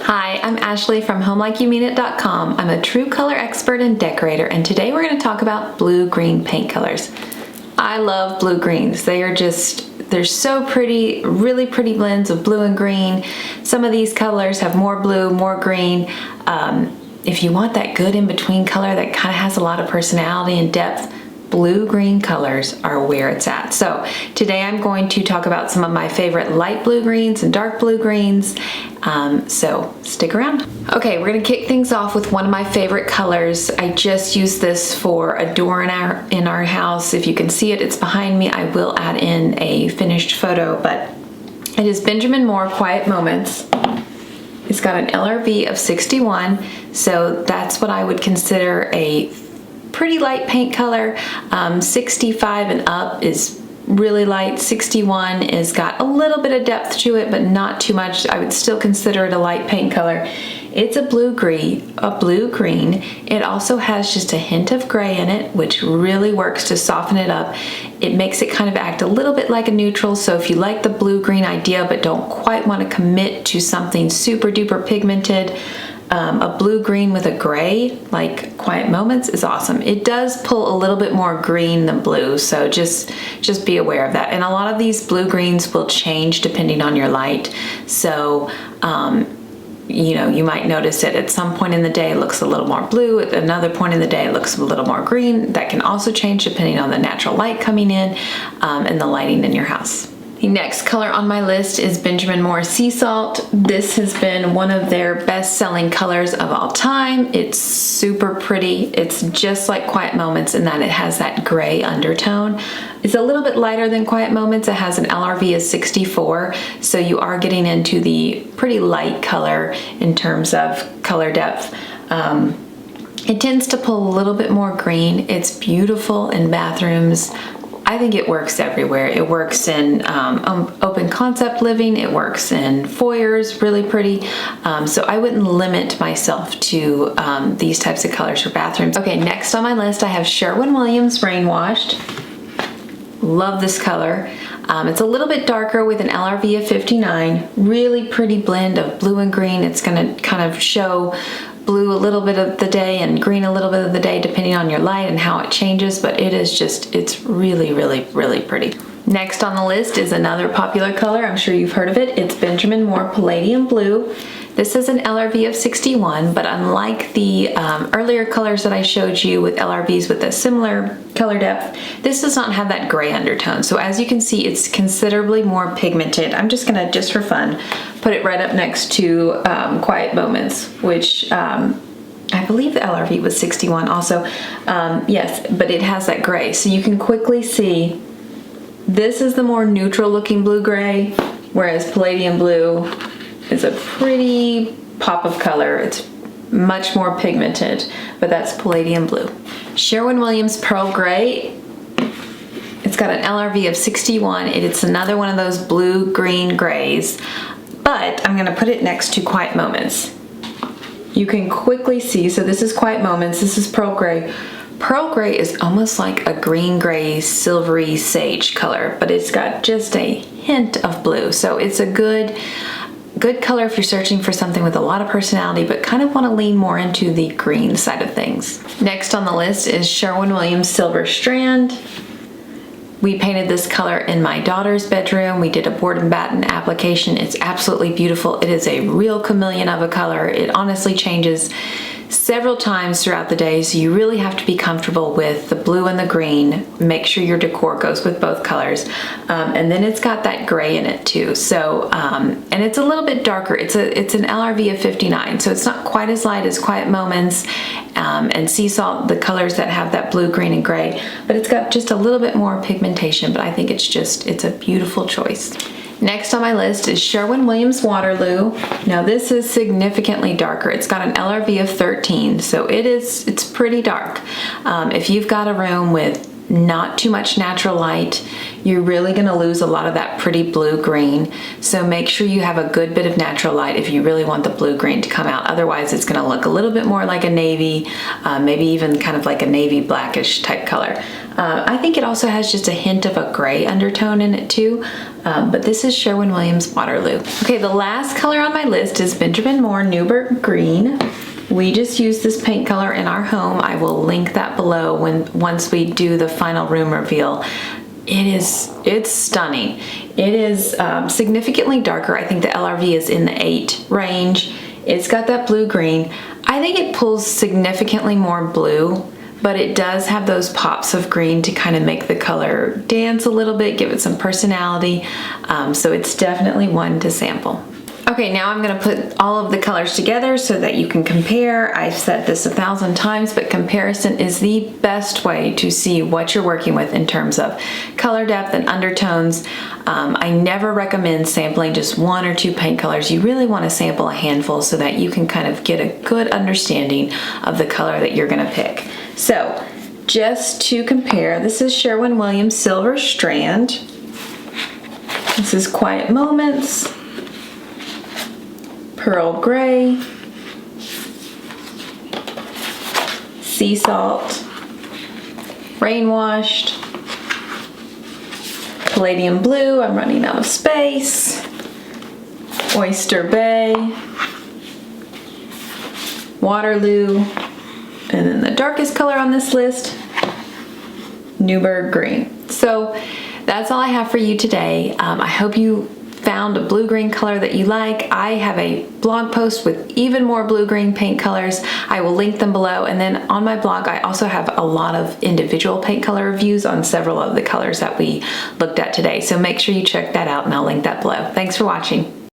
Hi, I'm Ashley from HomeLikeYouMeanIt.com. I'm a true color expert and decorator, and today we're going to talk about blue-green paint colors. I love blue-greens. They're so pretty, really pretty blends of blue and green. Some of these colors have more blue, more green. If you want that good in-between color that kind of has a lot of personality and depth, blue-green colors are where it's at. So today I'm going to talk about some of my favorite light blue greens and dark blue greens. So stick around. Okay, we're gonna kick things off with one of my favorite colors. I just used this for a door in our house. If you can see it, it's behind me. I will add in a finished photo, but it is Benjmain Quiet Moments. It's got an LRV of 61, so that's what I would consider a pretty light paint color. 65 and up is really light. 61 is got a little bit of depth to it, but not too much. I would still consider it a light paint color. It's a blue-green. It also has just a hint of gray in it, which really works to soften it up. It makes it kind of act a little bit like a neutral, so if you like the blue-green idea but don't quite want to commit to something super duper pigmented, a blue-green with a gray, like Quiet Moments, is awesome. It does pull a little bit more green than blue, so just be aware of that. And a lot of these blue-greens will change depending on your light. So, you know, you might notice it at some point in the day it looks a little more blue, at another point in the day it looks a little more green. That can also change depending on the natural light coming in and the lighting in your house. The next color on my list is Benjmain Sea Salt. This has been one of their best-selling colors of all time. It's super pretty. It's just like Quiet Moments in that it has that gray undertone. It's a little bit lighter than Quiet Moments. It has an LRV of 64, so you are getting into the pretty light color in terms of color depth. It tends to pull a little bit more green. It's beautiful in bathrooms. I think it works everywhere. It works in open concept living. It works in foyers, really pretty. So I wouldn't limit myself to these types of colors for bathrooms. Okay, next on my list I have Sherwin Rainwashed. Love this color. It's a little bit darker with an LRV of 59. Really pretty blend of blue and green. It's gonna kind of show blue a little bit of the day and green a little bit of the day depending on your light and how it changes, but it's really, really, really pretty. Next on the list is another popular color. I'm sure you've heard of it. It's Benjmain Palladian Blue. This is an LRV of 61, but unlike the earlier colors that I showed you with LRVs with a similar color depth, this does not have that gray undertone. So as you can see, it's considerably more pigmented. I'm just gonna, just for fun, put it right up next to Quiet Moments, which I believe the LRV was 61 also. Yes, but it has that gray. So you can quickly see this is the more neutral looking blue-gray, whereas Palladian Blue is a pretty pop of color. It's much more pigmented, but that's Palladian Blue. Sherwin Pearl Gray. It's got an LRV of 61. It's another one of those blue-green grays, but I'm gonna put it next to Quiet Moments. You can quickly see, so this is Quiet Moments, this is Pearl Gray. Pearl Gray is almost like a green-gray, silvery sage color, but it's got just a hint of blue. So it's a good color if you're searching for something with a lot of personality, but kind of want to lean more into the green side of things. Next on the list is Sherwin Silver Strand. We painted this color in my daughter's bedroom. We did a board and batten application. It's absolutely beautiful. It is a real chameleon of a color. It honestly changes several times throughout the day, so you really have to be comfortable with the blue and the green. Make sure your decor goes with both colors. And then it's got that gray in it too. So, and it's a little bit darker. It's an LRV of 59, so it's not quite as light as Quiet Moments and Sea Salt, the colors that have that blue, green, and gray, but it's got just a little bit more pigmentation, but I think it's a beautiful choice. Next on my list is Sherwin Waterloo. Now this is significantly darker. It's got an LRV of 13, so it's pretty dark. If you've got a room with not too much natural light, you're really going to lose a lot of that pretty blue-green. So make sure you have a good bit of natural light if you really want the blue-green to come out. Otherwise, it's going to look a little bit more like a navy, maybe even kind of like a navy blackish type color. I think it also has just a hint of a gray undertone in it too. but this is Sherwin-Williams Waterloo. Okay, the last color on my list is Benjmain Newburg Green. We just used this paint color in our home. I will link that below once we do the final room reveal. It's stunning. It is significantly darker. I think the LRV is in the 8 range. It's got that blue-green. I think it pulls significantly more blue, but it does have those pops of green to kind of make the color dance a little bit, give it some personality. So it's definitely one to sample. Okay, now I'm gonna put all of the colors together so that you can compare. I've said this 1,000 times, but comparison is the best way to see what you're working with in terms of color depth and undertones. I never recommend sampling just 1 or 2 paint colors. You really wanna sample a handful so that you can kind of get a good understanding of the color that you're gonna pick. So, just to compare, this is Sherwin-Williams Silver Strand. This is Quiet Moments. Pearl Gray, Sea Salt, Rainwashed, Palladian Blue, I'm running out of space, Oyster Bay, Waterloo, and then the darkest color on this list, Newburg Green. So that's all I have for you today. I hope you found a blue-green color that you like. I have a blog post with even more blue-green paint colors. I will link them below, and then on my blog I also have a lot of individual paint color reviews on several of the colors that we looked at today. So make sure you check that out, and I'll link that below. Thanks for watching.